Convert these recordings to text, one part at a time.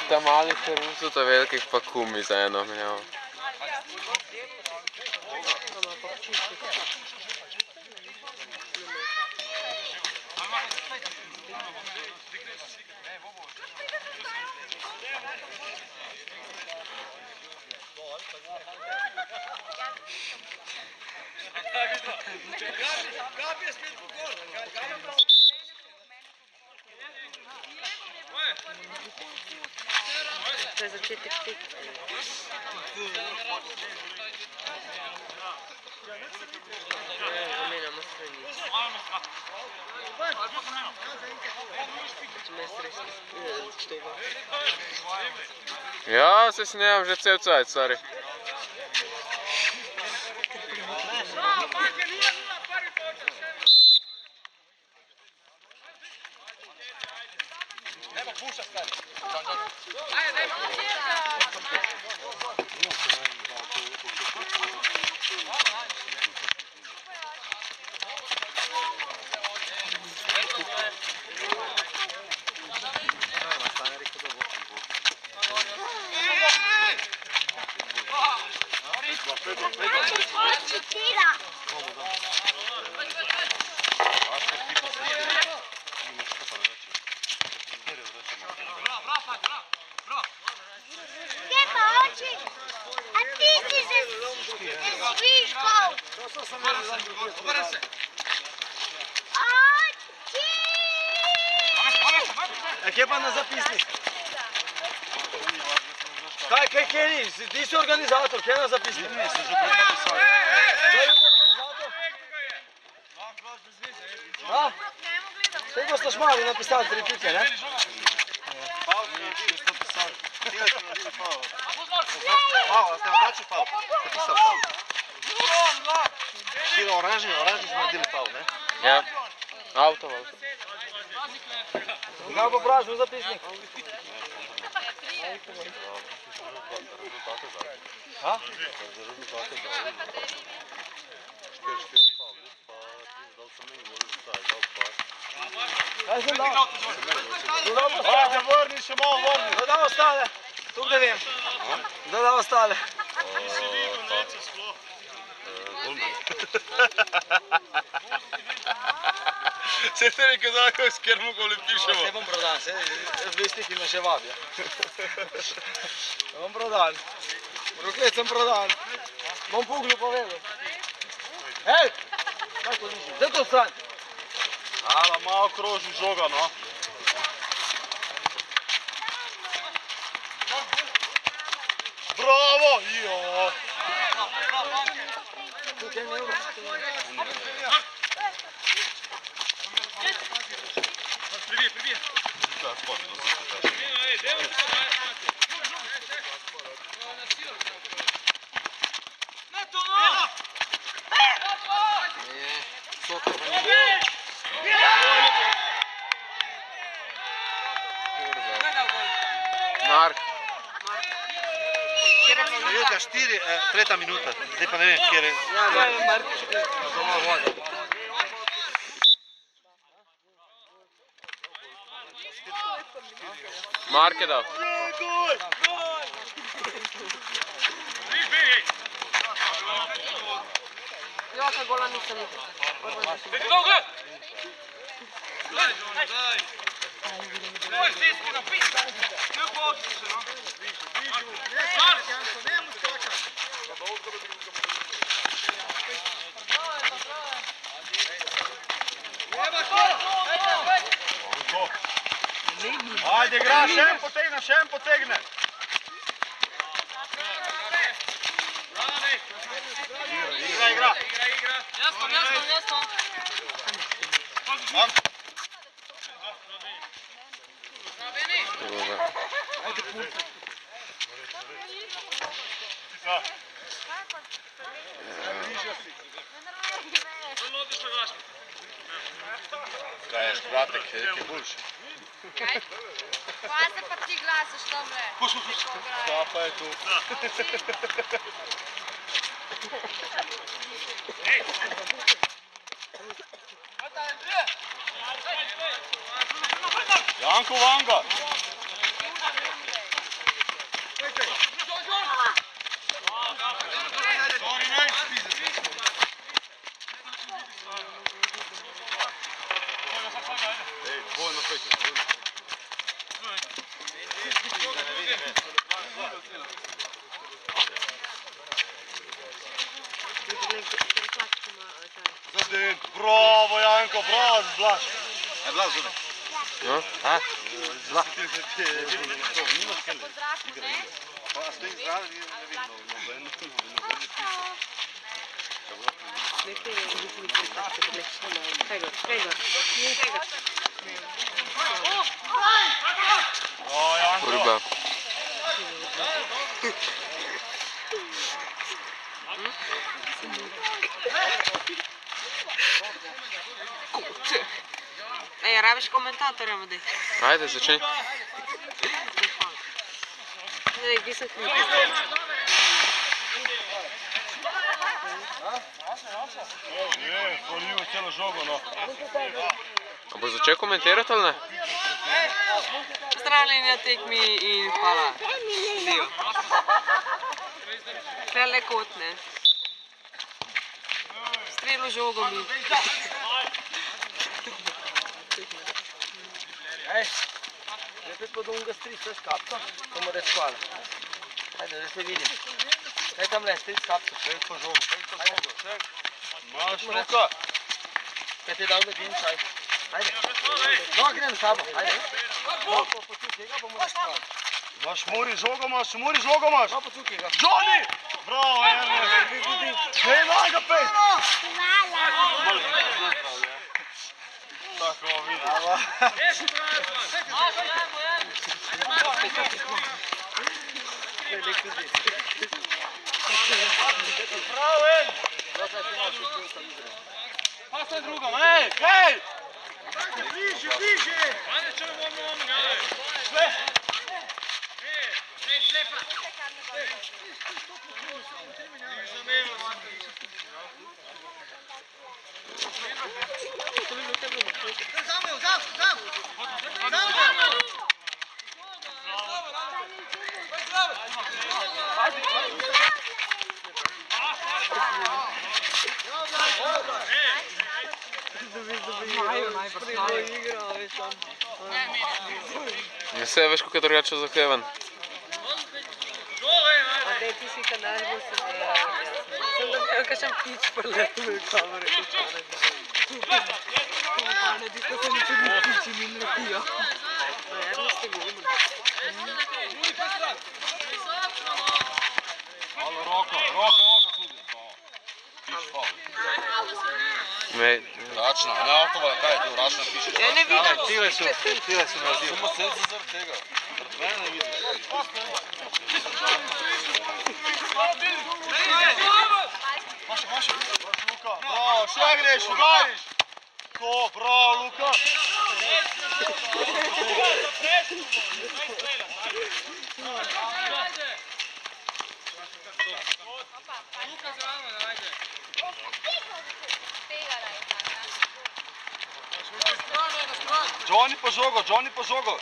Ta malih je ruso, ta velikih pa kumi za eno menjavo. Gabi je spet pokol. To je začetek tekme. Zamenjamo stranice. Ja, se snemam že cel cajt, stari. Kje pa na zapisnik? Kaj, kje ni? Ti si organizator, kje na zapisnik? Ne, sem že prepisal. Kje je organizator? Ha? Kaj boste šmali napisali 3 pike, ne? Pavel, ti ste napisali. Tega ste naredili Pavel. Pavel, ste naznačili Pavel? Ste pisali Pavel. Tega oranžni smo naredili Pavel, ne? Ja, avto. Kaj bo pražil zapisnik? Ha? Kaj sem dal? Ajde, vrni, še malo vrni. Zdaj da ostale. Tu gde vem. Zdaj da ostale. Nisi videl neče sploh. Se ste rekel, da lahko s kjer mogli pišemo. Se bom prodan, vestniki me še vabijo. Bom prodan. Roklet sem prodan. Bom Puglu povedal. Hej! Kaj to niši? Zdaj to stran. Ala, malo kroži žoga, no. Bravo! Jo! Tukaj ne uro. Pribije. Da, spodaj, da se taš. Mark. Vidite, 4, 3 minuta. Zdaj pa ne vem, kjer je. Ja, Mark. Zelo voda. Mark je dal. Joka gola nisam vidjela. Ajde, igra, še en potegne. Igra. Jasno. Kaj ješ, bratek, ti je boljši. Kaj? Kaj se pa ti glasiš tamle? Puš. Ta pa je tu. Janko Vanga. Zaden, bravo Janko, bravo Blaž. Blaž zunaj. No? Blaž. Kurba. Ej, rabiš komentatorja vodi. Ajde, začni. Ne, gdje sam knjiga. Je, polio celo žogo, no. A bo začel komentirati ali ne? Pozdravljeni na tekmi in hvala. Dio. Tele kot, ne. Strelo žogo mi. Ej, lepi pod unga stric, veš kapco, ko mu reč hvala. Ajde, da se vidim. Ej, tam le, stric kapco. Pej po žogo, ček. Maš, Luka. Kaj ti je dal med in čaj? Ajde. No, grem s tabo, ajde. No, po počuti ga bomo reč hvala. Maš, mori žogo maš, mori žogo maš. No, počuti ga. Johnny! Bravo, Ernest. Hej, Vanga, pej. Tako, vidi. Bravo, En. Pa se drugom, hej, hej! Bliže, bliže! Ajde, če ne bomo gledali. Sve! Vse veš, kako je drugače zahteven. Andrej, ti si kanal, bo se ne. Sem da bi kakšen ptič preletel v kamere. Ne bi to se mi tudi ptiči mi letijo. Ernest je golman. Malo roko sudi. Piš pa. Račna, ne avtova, kaj je tu, račna piše. Ja, ne vidim. Tile su naredili. Samo senci zaradi tega. Zaradi mene ne vidim. Maši. Luka, bravo, še greš, udariš. To, bravo, Luka. Johnny po žogo.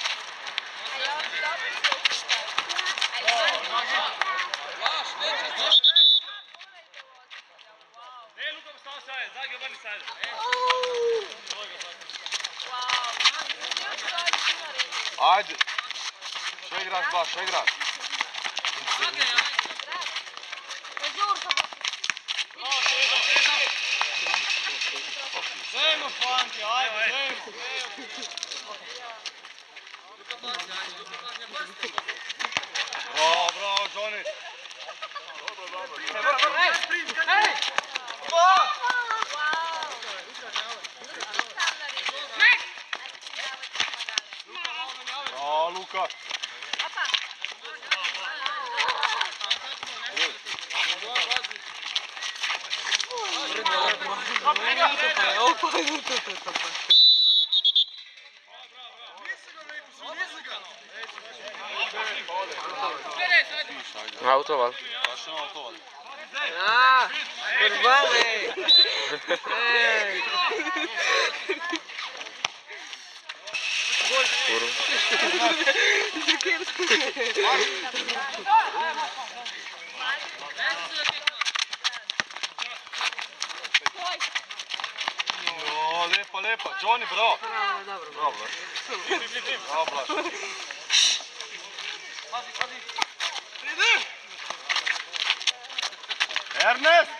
Ajde. Še igraš, Blaž, še igraš. Dajmo, fanti, ajde, dajmo. Bravo, Johnny. Hej! Bravo, Luka. Avtoval. Kurban, ej. Gol. Jo, lepa, lepa. Johnny, bravo. Dobro. Bravo, Blaž. Bravo, Blaž. Ernest!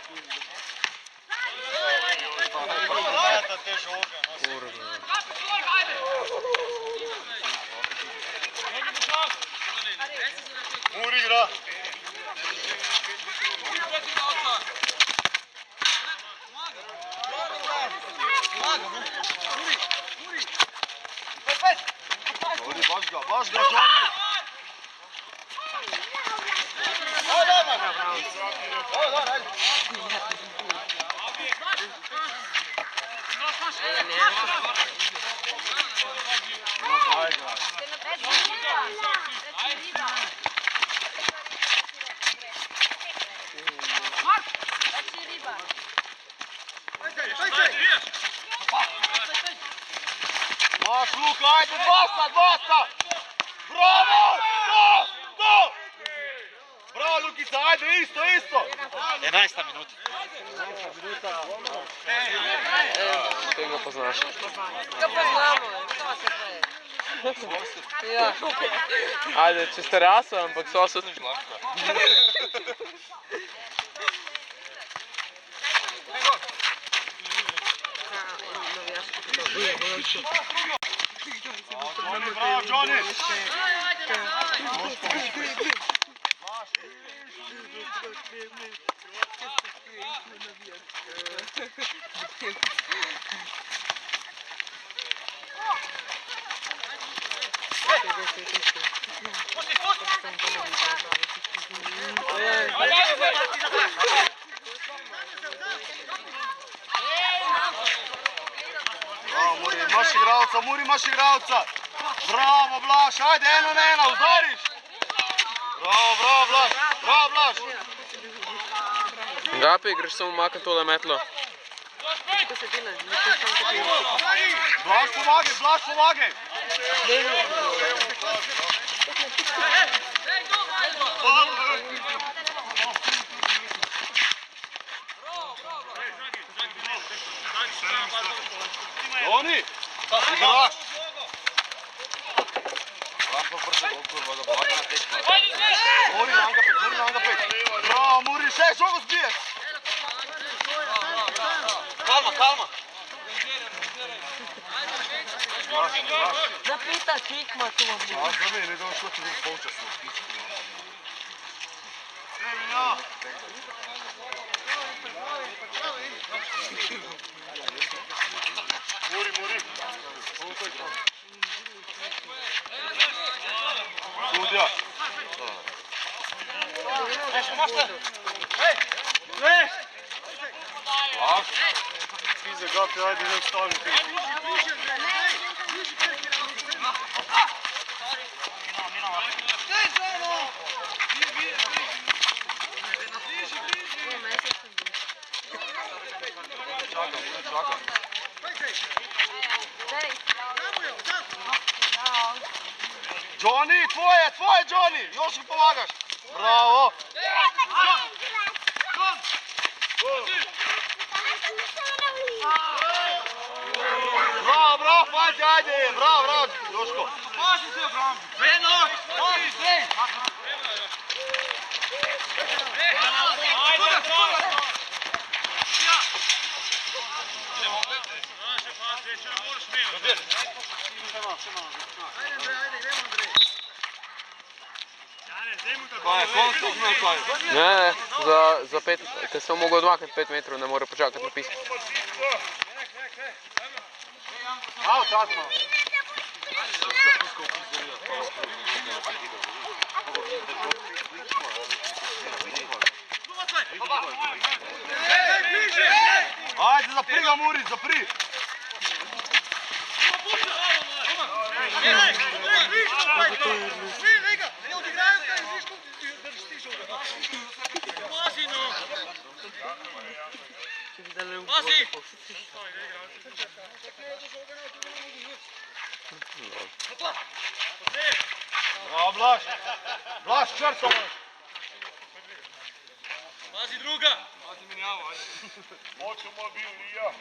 Muri igra. Baš ga, Johnny! Maš, Luka, ajde, dosta! Bravo! To! Bravo, Lukica, ajde, isto! 11. minuta. Ti ga poznaš. Ga poznamo, to se pravi. Ja. Ajde, če ste rasli, ampak sosed. Bravo, Johnny! Muri, imaš igralca! Bravo, Blaž, ajde, 1-1, udariš! Bravo, Blaž! Gapi, greš samo makniti tole metlo. Blaž, pomagaj! Oni! Igraš! Muri, nanga pet! Bravo, Muri, še žogo zbiješ! Kalma! Napita tekma tu vam bo. Za me, ne znam što ću biti polčasno. Muri. Sudja. Fize Gapi, ajde ne stavi. Čakam. Johnny, tvoje Johnny, još mi pomagaš. Bravo. Bravo, Fajti, ajde, bravo, Joško. Ne, za 5, ker sem mogel odmakniti 5 metrov, ne more počakati napis. Ajde, zapri ga, Muri, zapri! da ne Pazi! Bravo, Blaž. Blaž, črto moš. Pazi druga! Pazi menjavo, ajde. Moćemo bili i ja.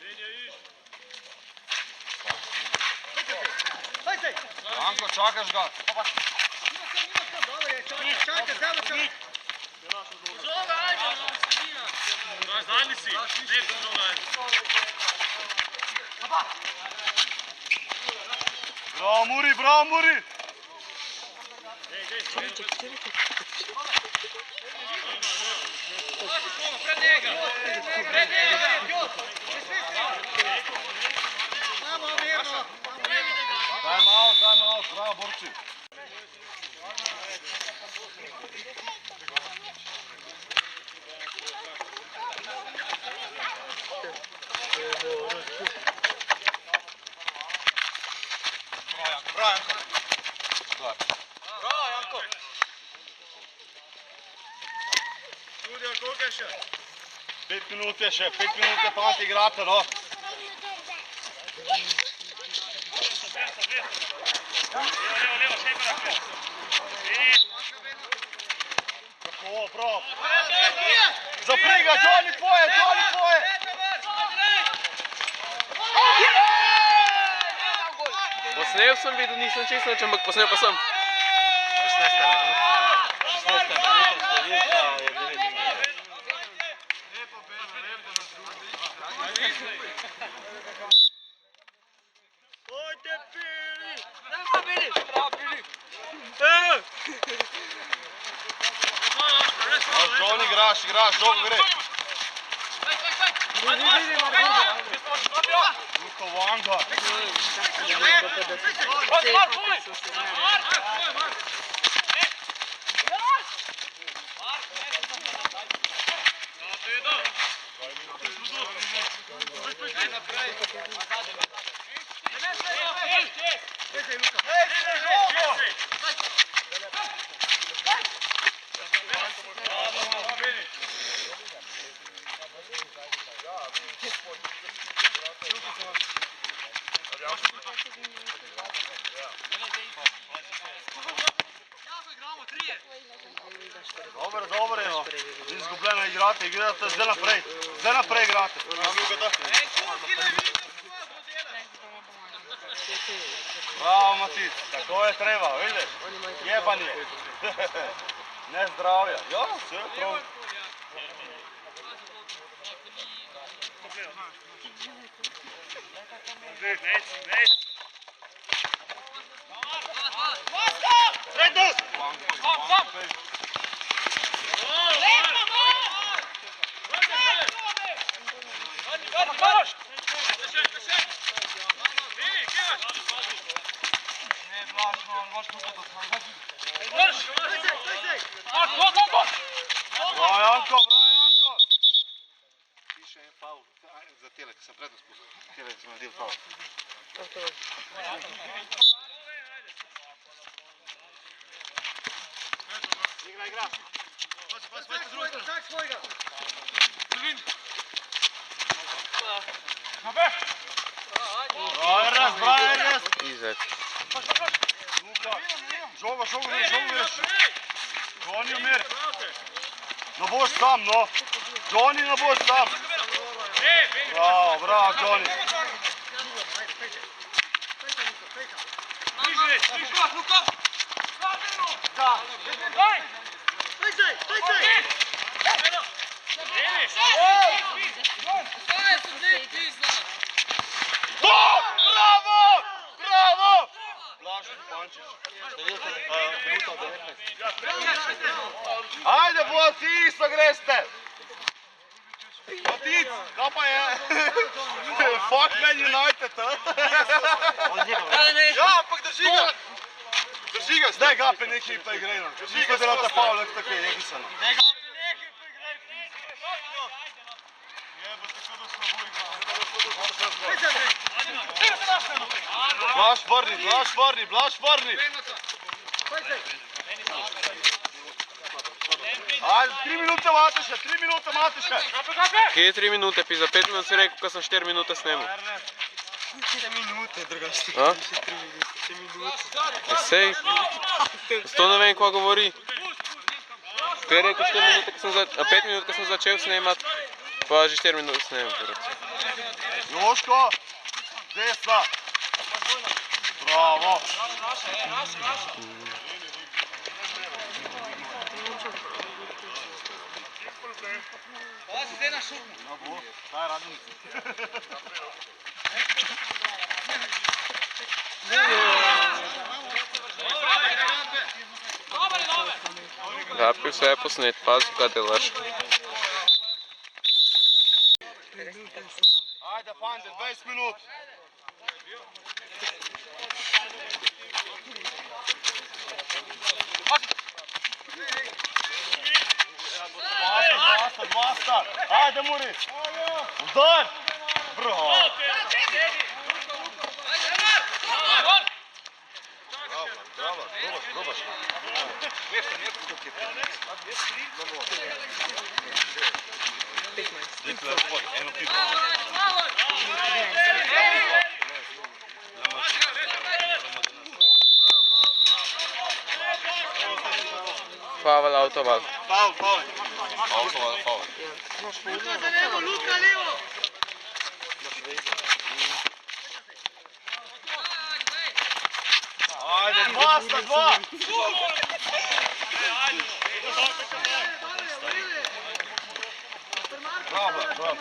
Menja iš. Anko, čakaš ga. Zove, ajde! Daš, zadnji si. Ne, zove, ajde. Bravo, Muri, bravo, Muri. Pred njega! Pred njega! Time out, bravo, borci. Bravo, Janko! Studio, koliko je še? 5 minut je še, 5 minut je fanti igrate, no. Levo, še korak. Tako, prav. Zapriga, Johnny tvoje, Johnny tvoje. Posnel sem videl, nisem čisto nič, ampak posnel pa sem. 16 minuta številka je 9 minut. Ojte, Pili! Bravo, Bili! Bravo, Bili! Johnny, igraš, žogo gre. Luka Wanga. Dobro, no. Izgubljeno igrate, igrate zdaj naprej. Zdaj naprej igrate. Bravo, Matic, tako je treba, vidiš? Jebanje. Ne zdravja. Ja, vse prav. Bravo, Janko! Piše en faul za tele, ki sem predno spustil. Tele, ki sem naredil faul. Igra. Pojďte z druhé strany. Tak svojega. Bravo, Ernest. Izek. Luka. Žogo veš. Johnny umir. Ne boš sam, no. Johnny, ne boš sam. Bravo, Johnny. Luka! Da. Bravo! Blaž Pančič. Minuta 19. Ajde, boci, isto greste. Matic, kaj pa je? Fuck Man United, ha? Ja, ampak drži ga. Drži ga, zdaj gape nekaj pa igrejno. Nisko delate faul, tako je nepisano. Blaž vrni. Ajde, 3 minute Mateša, 3 minute Mateša. Kje je 3 minute? Pi za 5 minut si rekel, ko sem 4 minute snemal. 3 minute, drugače. A? Sej, to ne vem, kva govori. Kaj je rekel 4 minute, 5 minut, ko sem začel snemat, pa že 4 minute snemal. Joško, desna. Bravo. Kaj radim? Rapi, vse je posnet, pazi, kaj delaš. Ajde, fande, 20 minut. Basta. Ajde, Muri. Udar. Bravo. Bravo. Faul, autoval. Faul. Autoval, faul. Luka, levo! Ajde, basta, dva. Bravo.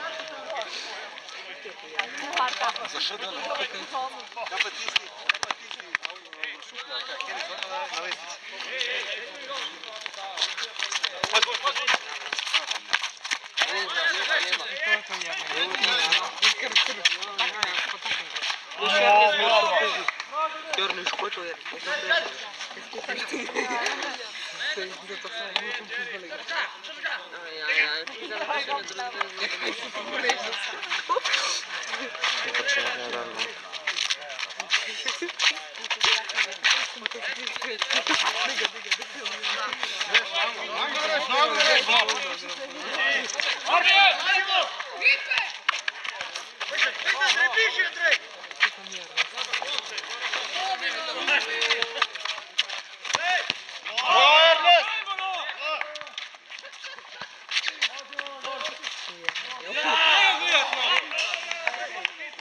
Черный шкот, я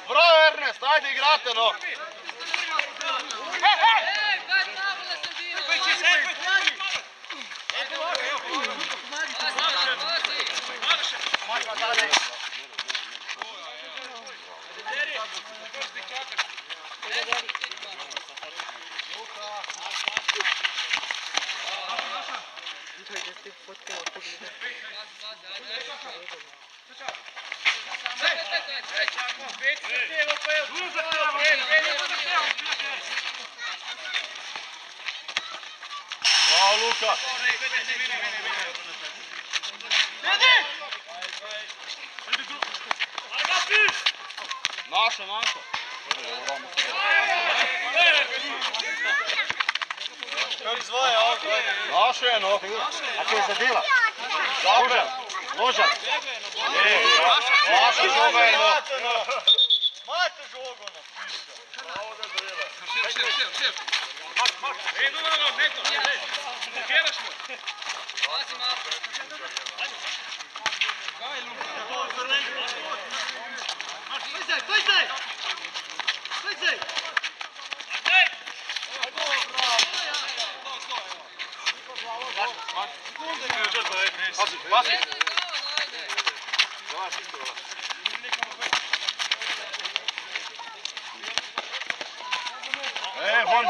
Bravo Ernest, ajde igrate no. Bravo Luka. Naša. Naše je no. A če je zadela? Ložan. Naša žoga je no. Mate žogo no. Šef. Von.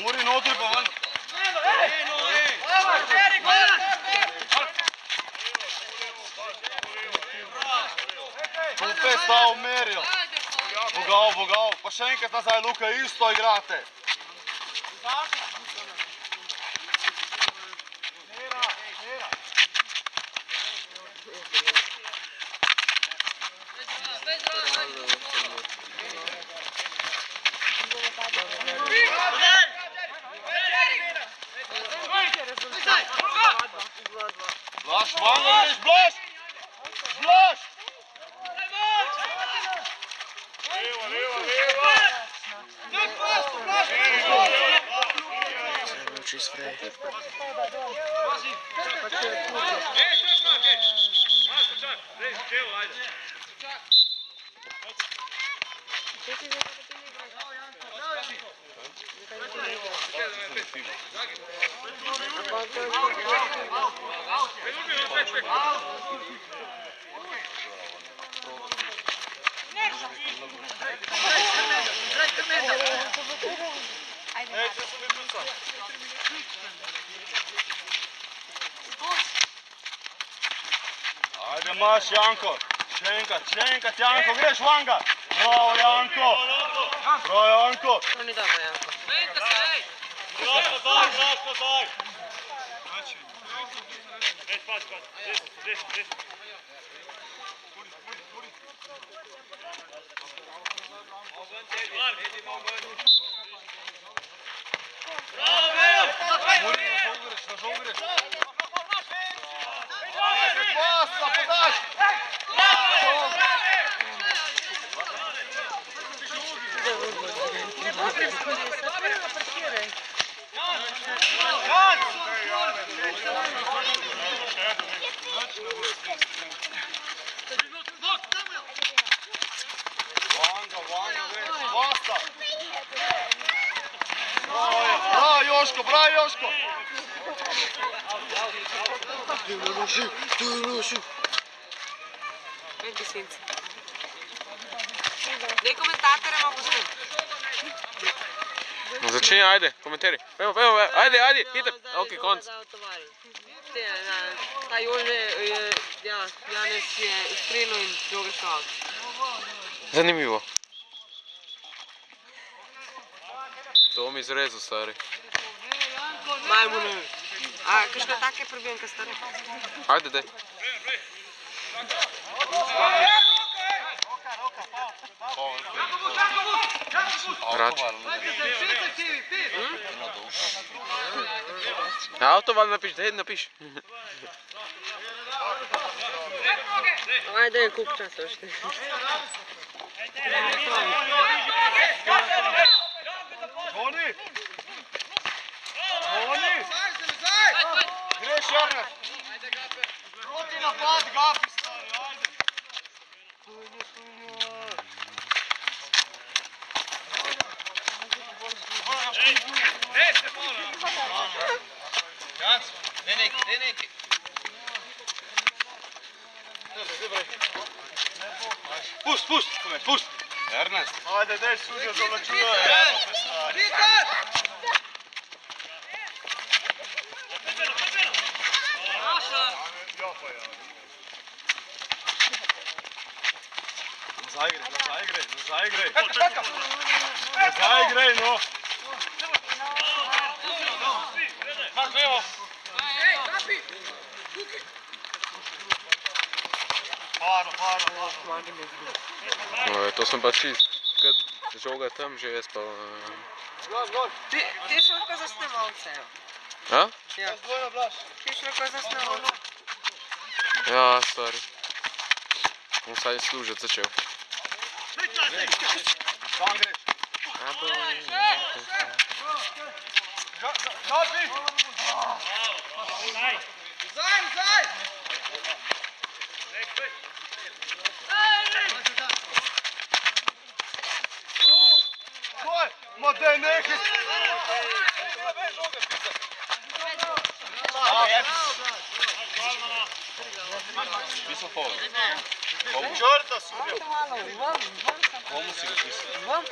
Muri noter pa van. pa še enkrat nazaj, Luka, isto igrate. Blaž, Vanga, greš, Blaž! Blaž! Ajde, maš, Janko. Še enkrat, Janko, greš, Vanga. Bravo, Janko. Bravo, Janko. To ni dobro, Janko. Vraš nazaj. Ajde, Basta, podaš. Vanga, greš, Basta. Bravo, Joško, bravo, Joško. Vedi senci. Dej komentatore malo poslušaj. Začni, ajde, komentiraj. Ajde, hiter. Ok, konc. Ta Jože, Janez je ustrelil in Joga šel. Zanimivo. To mi izrezal, stari. Majmune. A, kakšne take prebijenke stare? Ajde, daj. Vrač. Autoval napiš, daj napiš. Ajde, kup časa još. Toni! Toni! Greš, Ernest! Proti napad, gapi, stari, ajde! Pust! Ernest! Ajde, daj suđe, zavlačuje! Nazaj igraj, no! To sem pa čist, kad žoga tam že jaz pa... Ti si lahko za snemalce. Ja? Ja. Ti si lahko za snemalce. Ja, stari. Bom saj služiti začel. Sam greš! Nazaj! Koj, ma daj nekaj! Pisal pol. Črta sudja. Komu si ga pisal?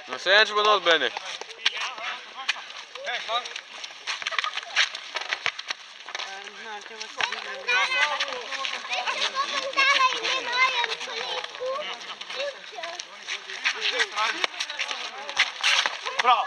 Naslednjič bo not, Beni. Bravo!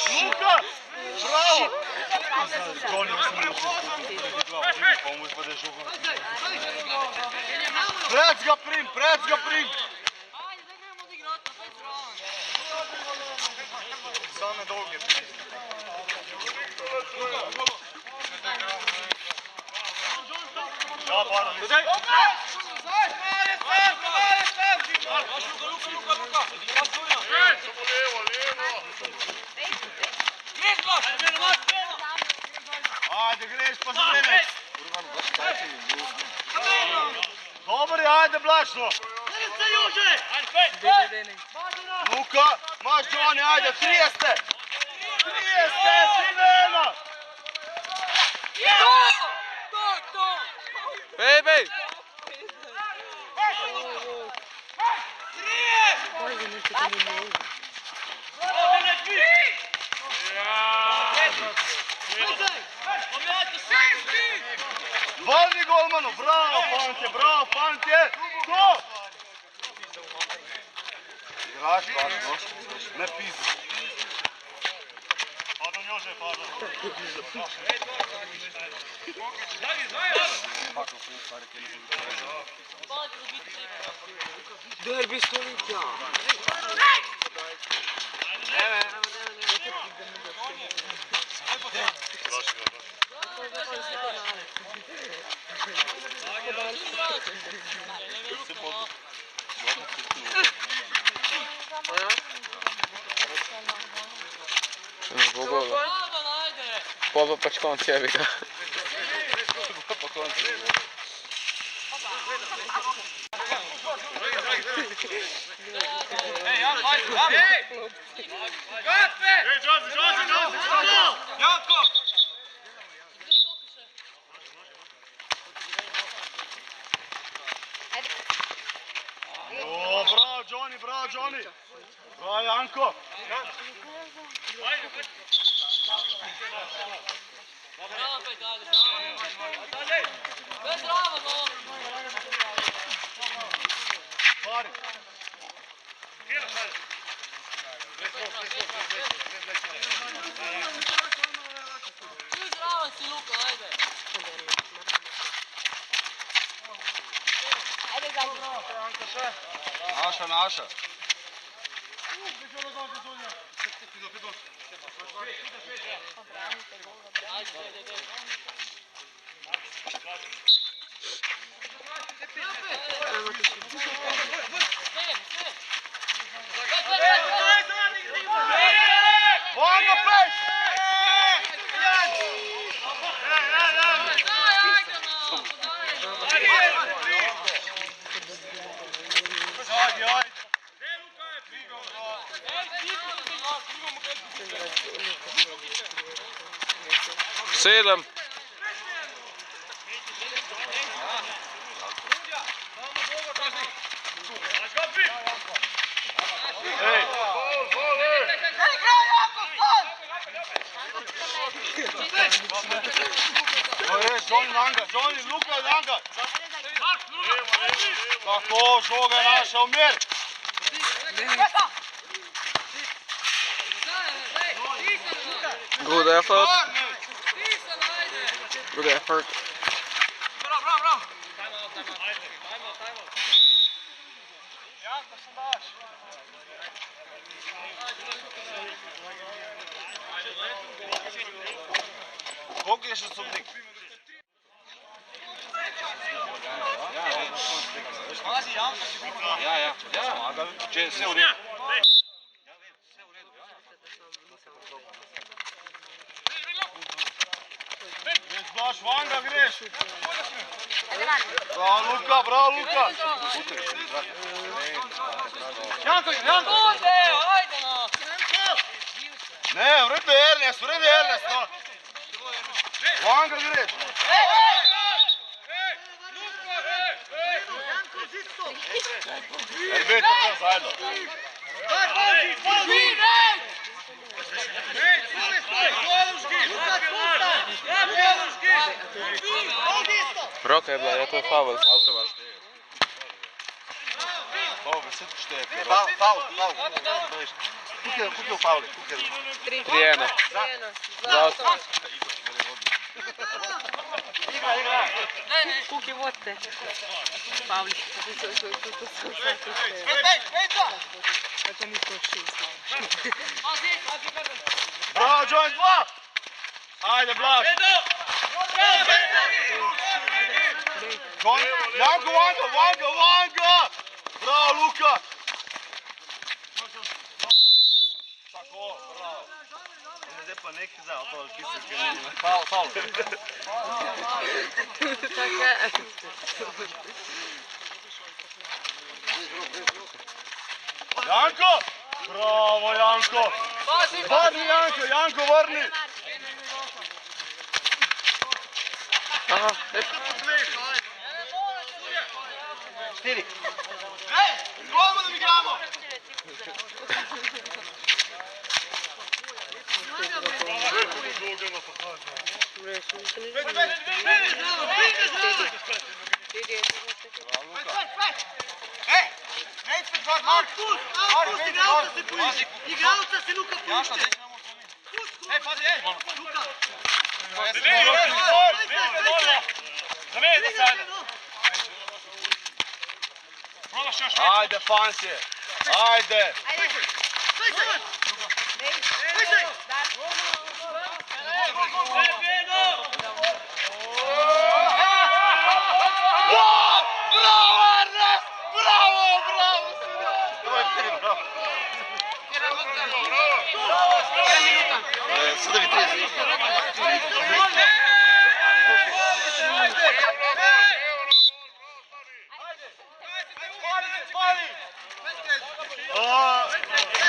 Luka! Bravo! Prec ga prim, prec ga prim! Same dolge. Ja, pardon. Ajde, greš pa za mene. Dobar je, ajde, Blašno. Luka, maš Johnny, ajde, 30. 30, Silena. Baby! Valni golmanu, bravo, fantje, to! Igraš, Blašno, ne pizdi. Pardon, Jože, pardon. Derbi stoljetja. Pol pa pač konc jebi ga. Bravo, Johnny! Bravo, Janko! Bari! Naša. Vamo, peć! Sedem. Johnny, Luka, Langa! Tako, žoga je naša, umir! Good effort. Good effort. Bravo. Koliko je še sodnik? Ja. Če je vse v redu. Daš van da greš. Ajde van. Bravo Luka, bravo Luka. Janko, Janko! Ajde no! Ne, vrede Ernest, no. Van ga greš. Erbet, to zajedno. Roka je bila, je to faul, autovaš. Ovo, sad što je? Faul. Kuk je u fauli? 3-1. Za autovaš. Kuki vodite. Pavlić. Dakle, mi to 6. Bravo, joint 2! Ajde, Blaž! Janko, Vango! Bravo, Luka! Tako, bravo. Ne pa neki za, to je kiselke nema. Faul. Janko! Bravo, Janko! Vrni, Janko, vrni! Aha, Štiri! Ej, golmo da mi igramo! Igralca se Luka pušće! Ej, pazi, Luka! Ajde, Fansje! Ajde! Bravo, Ernest! Bravo! Sada mi 30.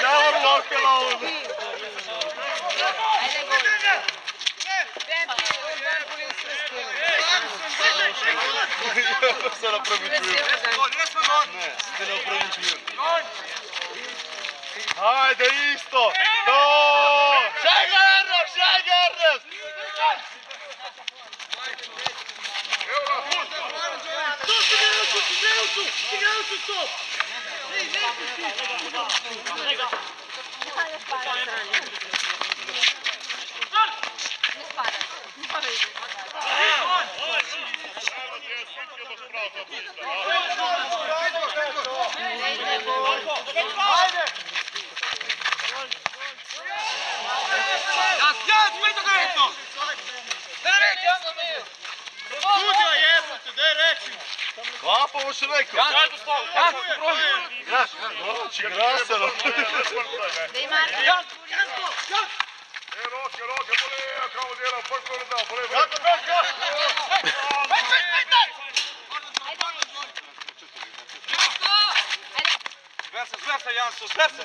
Never walk alone. Ajde gol. Sada promičuju. Ne, sada promičuju. Ajde isto. To! Šega Ernest! Igralcu stop! Klapovo še rekao. Znači, grasano. Dej Marko. Roke, kao djela, pojko da, Zversa, Janso, zversa.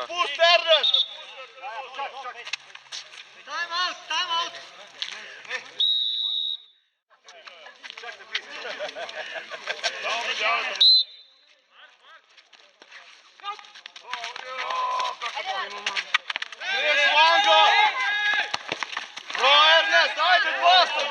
Pust Ernest! Time out! Greš Vango! Pro Ernest, ajde, dosta!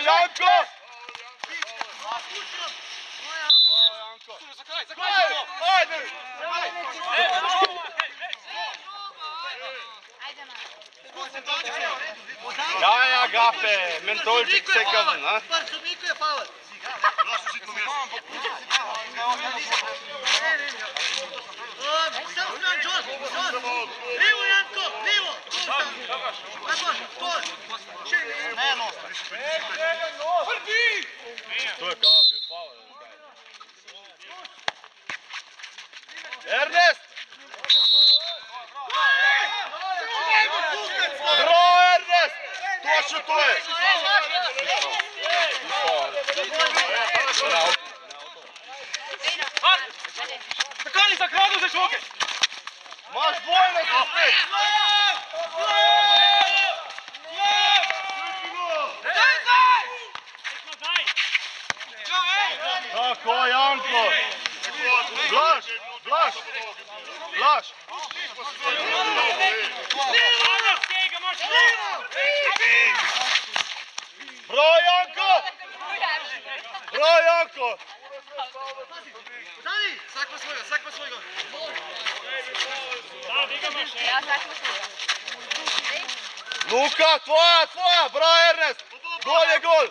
Janko! Ajde! Ja, Gape, mentolček se kazan, a? Sudniku je faul. Levo, Janko, levo! To je kao bio faul. Ernest! Bravo, Ernest! Točno to je! Skakani za kradu za žoge! Maš bojno za spet! Tako, Janko! Blaž! Blaž! Blaž! Bravo, Janko! Bravo, Janko! Vsak pa svojega! Ja, tako smo. Luka, tvoja! Bravo, Ernest! Gol je gol!